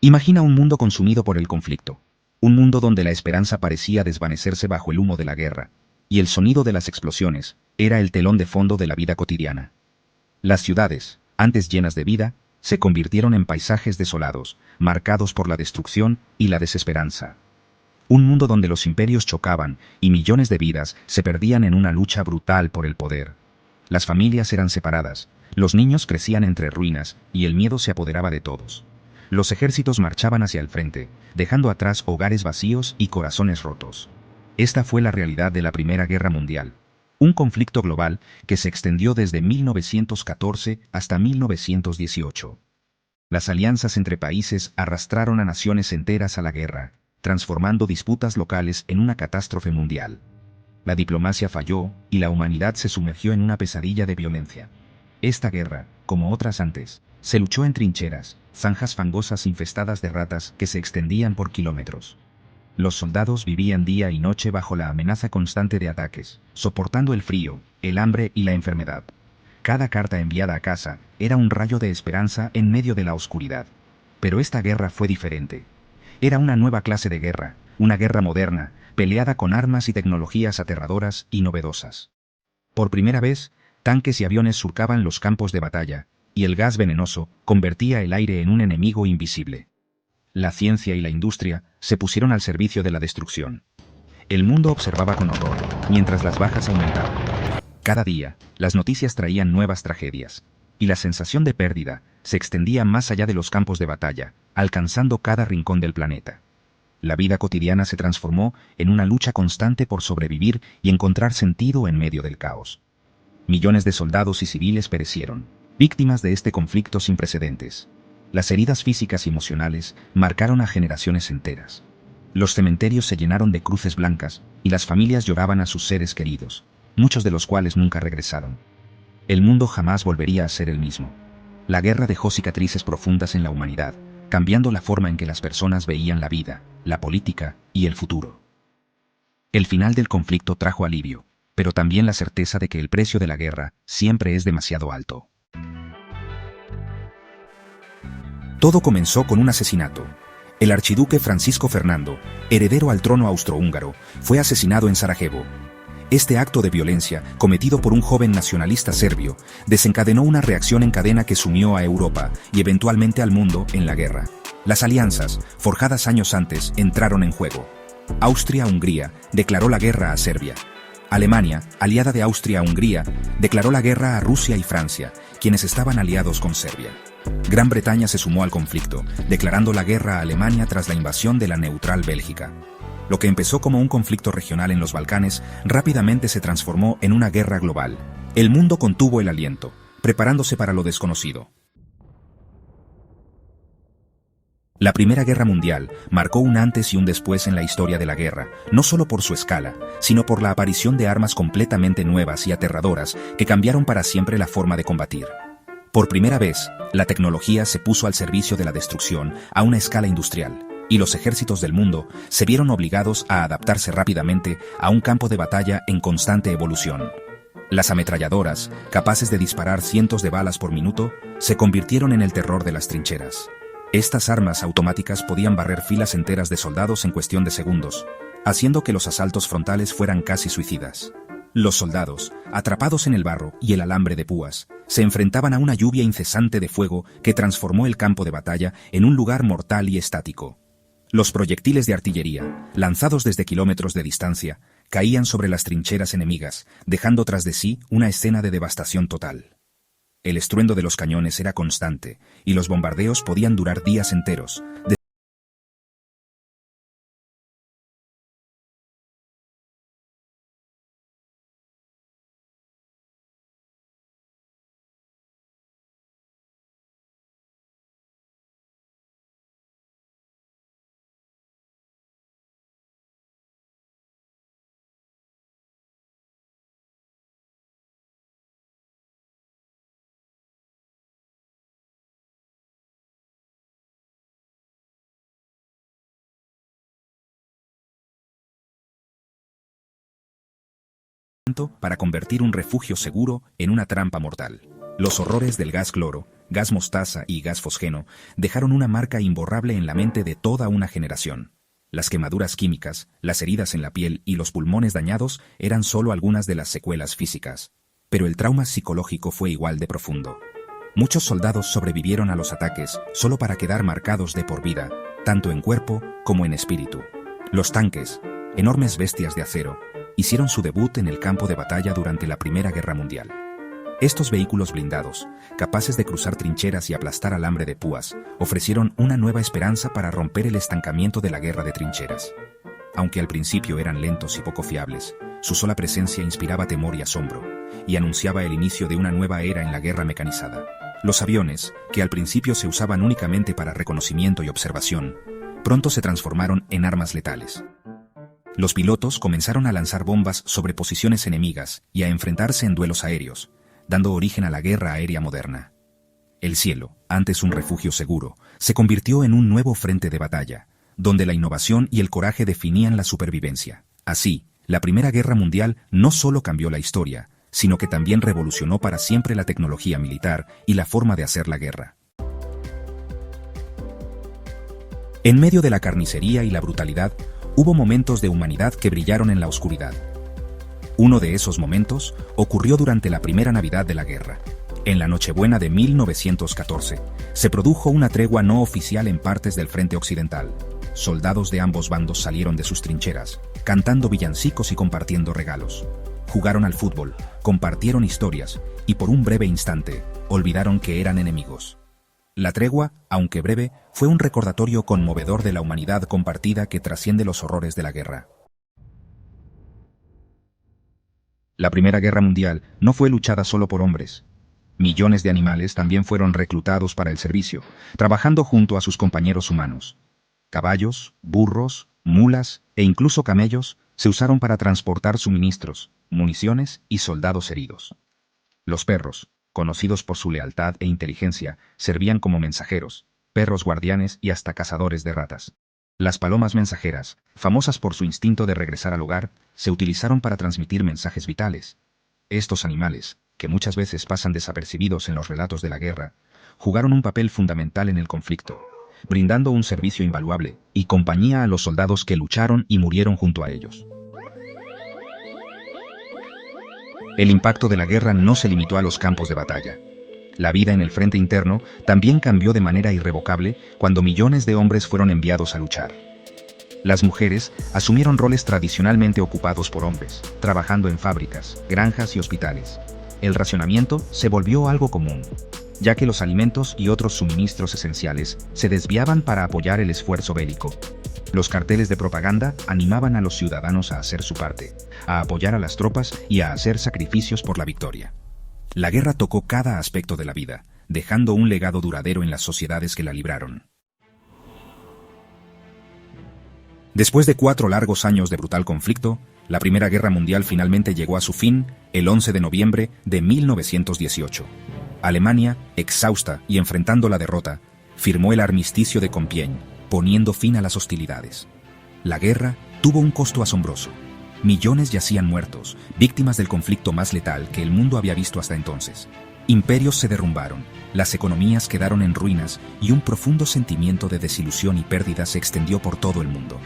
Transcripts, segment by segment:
Imagina un mundo consumido por el conflicto. Un mundo donde la esperanza parecía desvanecerse bajo el humo de la guerra, y el sonido de las explosiones era el telón de fondo de la vida cotidiana. Las ciudades, antes llenas de vida, se convirtieron en paisajes desolados, marcados por la destrucción y la desesperanza. Un mundo donde los imperios chocaban y millones de vidas se perdían en una lucha brutal por el poder. Las familias eran separadas, los niños crecían entre ruinas y el miedo se apoderaba de todos. Los ejércitos marchaban hacia el frente, dejando atrás hogares vacíos y corazones rotos. Esta fue la realidad de la Primera Guerra Mundial. Un conflicto global que se extendió desde 1914 hasta 1918. Las alianzas entre países arrastraron a naciones enteras a la guerra, transformando disputas locales en una catástrofe mundial. La diplomacia falló y la humanidad se sumergió en una pesadilla de violencia. Esta guerra, como otras antes, se luchó en trincheras, zanjas fangosas infestadas de ratas que se extendían por kilómetros. Los soldados vivían día y noche bajo la amenaza constante de ataques, soportando el frío, el hambre y la enfermedad. Cada carta enviada a casa era un rayo de esperanza en medio de la oscuridad. Pero esta guerra fue diferente. Era una nueva clase de guerra, una guerra moderna, peleada con armas y tecnologías aterradoras y novedosas. Por primera vez, tanques y aviones surcaban los campos de batalla, y el gas venenoso convertía el aire en un enemigo invisible. La ciencia y la industria se pusieron al servicio de la destrucción. El mundo observaba con horror, mientras las bajas aumentaban. Cada día, las noticias traían nuevas tragedias, y la sensación de pérdida se extendía más allá de los campos de batalla, alcanzando cada rincón del planeta. La vida cotidiana se transformó en una lucha constante por sobrevivir y encontrar sentido en medio del caos. Millones de soldados y civiles perecieron, víctimas de este conflicto sin precedentes. Las heridas físicas y emocionales marcaron a generaciones enteras. Los cementerios se llenaron de cruces blancas y las familias lloraban a sus seres queridos, muchos de los cuales nunca regresaron. El mundo jamás volvería a ser el mismo. La guerra dejó cicatrices profundas en la humanidad, cambiando la forma en que las personas veían la vida, la política y el futuro. El final del conflicto trajo alivio, pero también la certeza de que el precio de la guerra siempre es demasiado alto. Todo comenzó con un asesinato. El archiduque Francisco Fernando, heredero al trono austrohúngaro, fue asesinado en Sarajevo. Este acto de violencia, cometido por un joven nacionalista serbio, desencadenó una reacción en cadena que sumió a Europa y eventualmente al mundo en la guerra. Las alianzas, forjadas años antes, entraron en juego. Austria-Hungría declaró la guerra a Serbia. Alemania, aliada de Austria-Hungría, declaró la guerra a Rusia y Francia, quienes estaban aliados con Serbia. Gran Bretaña se sumó al conflicto, declarando la guerra a Alemania tras la invasión de la neutral Bélgica. Lo que empezó como un conflicto regional en los Balcanes rápidamente se transformó en una guerra global. El mundo contuvo el aliento, preparándose para lo desconocido. La Primera Guerra Mundial marcó un antes y un después en la historia de la guerra, no solo por su escala, sino por la aparición de armas completamente nuevas y aterradoras que cambiaron para siempre la forma de combatir. Por primera vez, la tecnología se puso al servicio de la destrucción a una escala industrial, y los ejércitos del mundo se vieron obligados a adaptarse rápidamente a un campo de batalla en constante evolución. Las ametralladoras, capaces de disparar cientos de balas por minuto, se convirtieron en el terror de las trincheras. Estas armas automáticas podían barrer filas enteras de soldados en cuestión de segundos, haciendo que los asaltos frontales fueran casi suicidas. Los soldados, atrapados en el barro y el alambre de púas, se enfrentaban a una lluvia incesante de fuego que transformó el campo de batalla en un lugar mortal y estático. Los proyectiles de artillería, lanzados desde kilómetros de distancia, caían sobre las trincheras enemigas, dejando tras de sí una escena de devastación total. El estruendo de los cañones era constante, y los bombardeos podían durar días enteros, para convertir un refugio seguro en una trampa mortal. Los horrores del gas cloro, gas mostaza y gas fosgeno dejaron una marca imborrable en la mente de toda una generación. Las quemaduras químicas, las heridas en la piel y los pulmones dañados eran solo algunas de las secuelas físicas. Pero el trauma psicológico fue igual de profundo. Muchos soldados sobrevivieron a los ataques solo para quedar marcados de por vida, tanto en cuerpo como en espíritu. Los tanques, enormes bestias de acero, hicieron su debut en el campo de batalla durante la Primera Guerra Mundial. Estos vehículos blindados, capaces de cruzar trincheras y aplastar alambre de púas, ofrecieron una nueva esperanza para romper el estancamiento de la guerra de trincheras. Aunque al principio eran lentos y poco fiables, su sola presencia inspiraba temor y asombro, y anunciaba el inicio de una nueva era en la guerra mecanizada. Los aviones, que al principio se usaban únicamente para reconocimiento y observación, pronto se transformaron en armas letales. Los pilotos comenzaron a lanzar bombas sobre posiciones enemigas y a enfrentarse en duelos aéreos, dando origen a la guerra aérea moderna. El cielo, antes un refugio seguro, se convirtió en un nuevo frente de batalla, donde la innovación y el coraje definían la supervivencia. Así, la Primera Guerra Mundial no solo cambió la historia, sino que también revolucionó para siempre la tecnología militar y la forma de hacer la guerra. En medio de la carnicería y la brutalidad, hubo momentos de humanidad que brillaron en la oscuridad. Uno de esos momentos ocurrió durante la primera Navidad de la guerra. En la Nochebuena de 1914, se produjo una tregua no oficial en partes del frente occidental. Soldados de ambos bandos salieron de sus trincheras, cantando villancicos y compartiendo regalos. Jugaron al fútbol, compartieron historias y por un breve instante olvidaron que eran enemigos. La tregua, aunque breve, fue un recordatorio conmovedor de la humanidad compartida que trasciende los horrores de la guerra. La Primera Guerra Mundial no fue luchada solo por hombres. Millones de animales también fueron reclutados para el servicio, trabajando junto a sus compañeros humanos. Caballos, burros, mulas e incluso camellos se usaron para transportar suministros, municiones y soldados heridos. Los perros, conocidos por su lealtad e inteligencia, servían como mensajeros, perros guardianes y hasta cazadores de ratas. Las palomas mensajeras, famosas por su instinto de regresar al hogar, se utilizaron para transmitir mensajes vitales. Estos animales, que muchas veces pasan desapercibidos en los relatos de la guerra, jugaron un papel fundamental en el conflicto, brindando un servicio invaluable y compañía a los soldados que lucharon y murieron junto a ellos. El impacto de la guerra no se limitó a los campos de batalla. La vida en el frente interno también cambió de manera irrevocable cuando millones de hombres fueron enviados a luchar. Las mujeres asumieron roles tradicionalmente ocupados por hombres, trabajando en fábricas, granjas y hospitales. El racionamiento se volvió algo común, ya que los alimentos y otros suministros esenciales se desviaban para apoyar el esfuerzo bélico. Los carteles de propaganda animaban a los ciudadanos a hacer su parte, a apoyar a las tropas y a hacer sacrificios por la victoria. La guerra tocó cada aspecto de la vida, dejando un legado duradero en las sociedades que la libraron. Después de 4 largos años de brutal conflicto, la Primera Guerra Mundial finalmente llegó a su fin el 11 de noviembre de 1918. Alemania, exhausta y enfrentando la derrota, firmó el armisticio de Compiègne, poniendo fin a las hostilidades. La guerra tuvo un costo asombroso. Millones yacían muertos, víctimas del conflicto más letal que el mundo había visto hasta entonces. Imperios se derrumbaron, las economías quedaron en ruinas y un profundo sentimiento de desilusión y pérdida se extendió por todo el mundo.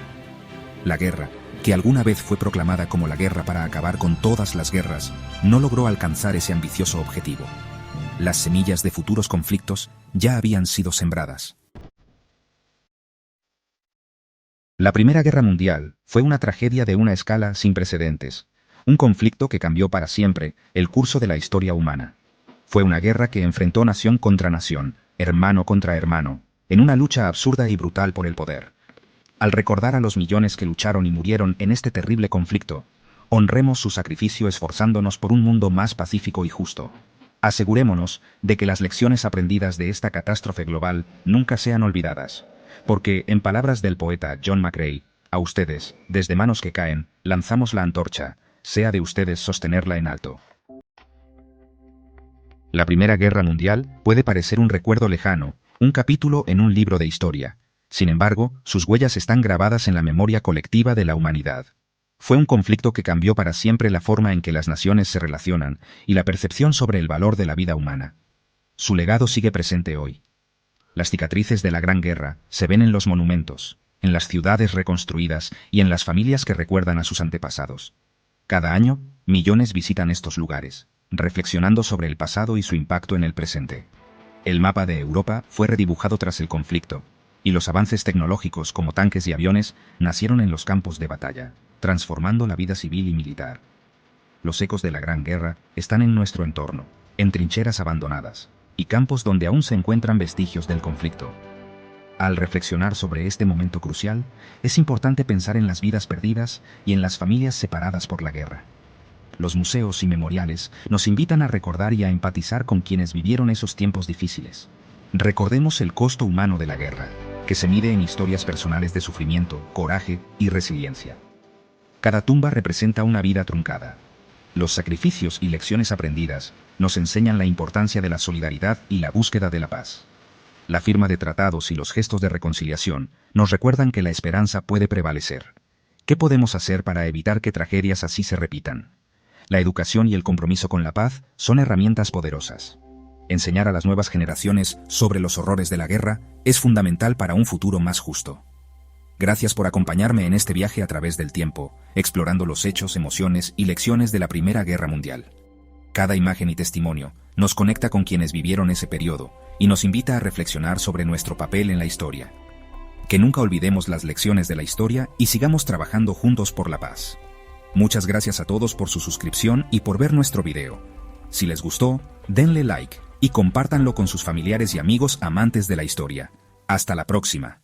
La guerra, que alguna vez fue proclamada como la guerra para acabar con todas las guerras, no logró alcanzar ese ambicioso objetivo. Las semillas de futuros conflictos ya habían sido sembradas. La Primera Guerra Mundial fue una tragedia de una escala sin precedentes, un conflicto que cambió para siempre el curso de la historia humana. Fue una guerra que enfrentó nación contra nación, hermano contra hermano, en una lucha absurda y brutal por el poder. Al recordar a los millones que lucharon y murieron en este terrible conflicto, honremos su sacrificio esforzándonos por un mundo más pacífico y justo. Asegurémonos de que las lecciones aprendidas de esta catástrofe global nunca sean olvidadas. Porque, en palabras del poeta John McCrae, a ustedes, desde manos que caen, lanzamos la antorcha, sea de ustedes sostenerla en alto. La Primera Guerra Mundial puede parecer un recuerdo lejano, un capítulo en un libro de historia. Sin embargo, sus huellas están grabadas en la memoria colectiva de la humanidad. Fue un conflicto que cambió para siempre la forma en que las naciones se relacionan y la percepción sobre el valor de la vida humana. Su legado sigue presente hoy. Las cicatrices de la Gran Guerra se ven en los monumentos, en las ciudades reconstruidas y en las familias que recuerdan a sus antepasados. Cada año, millones visitan estos lugares, reflexionando sobre el pasado y su impacto en el presente. El mapa de Europa fue redibujado tras el conflicto, y los avances tecnológicos como tanques y aviones nacieron en los campos de batalla, transformando la vida civil y militar. Los ecos de la Gran Guerra están en nuestro entorno, en trincheras abandonadas, y campos donde aún se encuentran vestigios del conflicto. Al reflexionar sobre este momento crucial, es importante pensar en las vidas perdidas y en las familias separadas por la guerra. Los museos y memoriales nos invitan a recordar y a empatizar con quienes vivieron esos tiempos difíciles. Recordemos el costo humano de la guerra, que se mide en historias personales de sufrimiento, coraje y resiliencia. Cada tumba representa una vida truncada. Los sacrificios y lecciones aprendidas nos enseñan la importancia de la solidaridad y la búsqueda de la paz. La firma de tratados y los gestos de reconciliación nos recuerdan que la esperanza puede prevalecer. ¿Qué podemos hacer para evitar que tragedias así se repitan? La educación y el compromiso con la paz son herramientas poderosas. Enseñar a las nuevas generaciones sobre los horrores de la guerra es fundamental para un futuro más justo. Gracias por acompañarme en este viaje a través del tiempo, explorando los hechos, emociones y lecciones de la Primera Guerra Mundial. Cada imagen y testimonio nos conecta con quienes vivieron ese periodo y nos invita a reflexionar sobre nuestro papel en la historia. Que nunca olvidemos las lecciones de la historia y sigamos trabajando juntos por la paz. Muchas gracias a todos por su suscripción y por ver nuestro video. Si les gustó, denle like y compártanlo con sus familiares y amigos amantes de la historia. Hasta la próxima.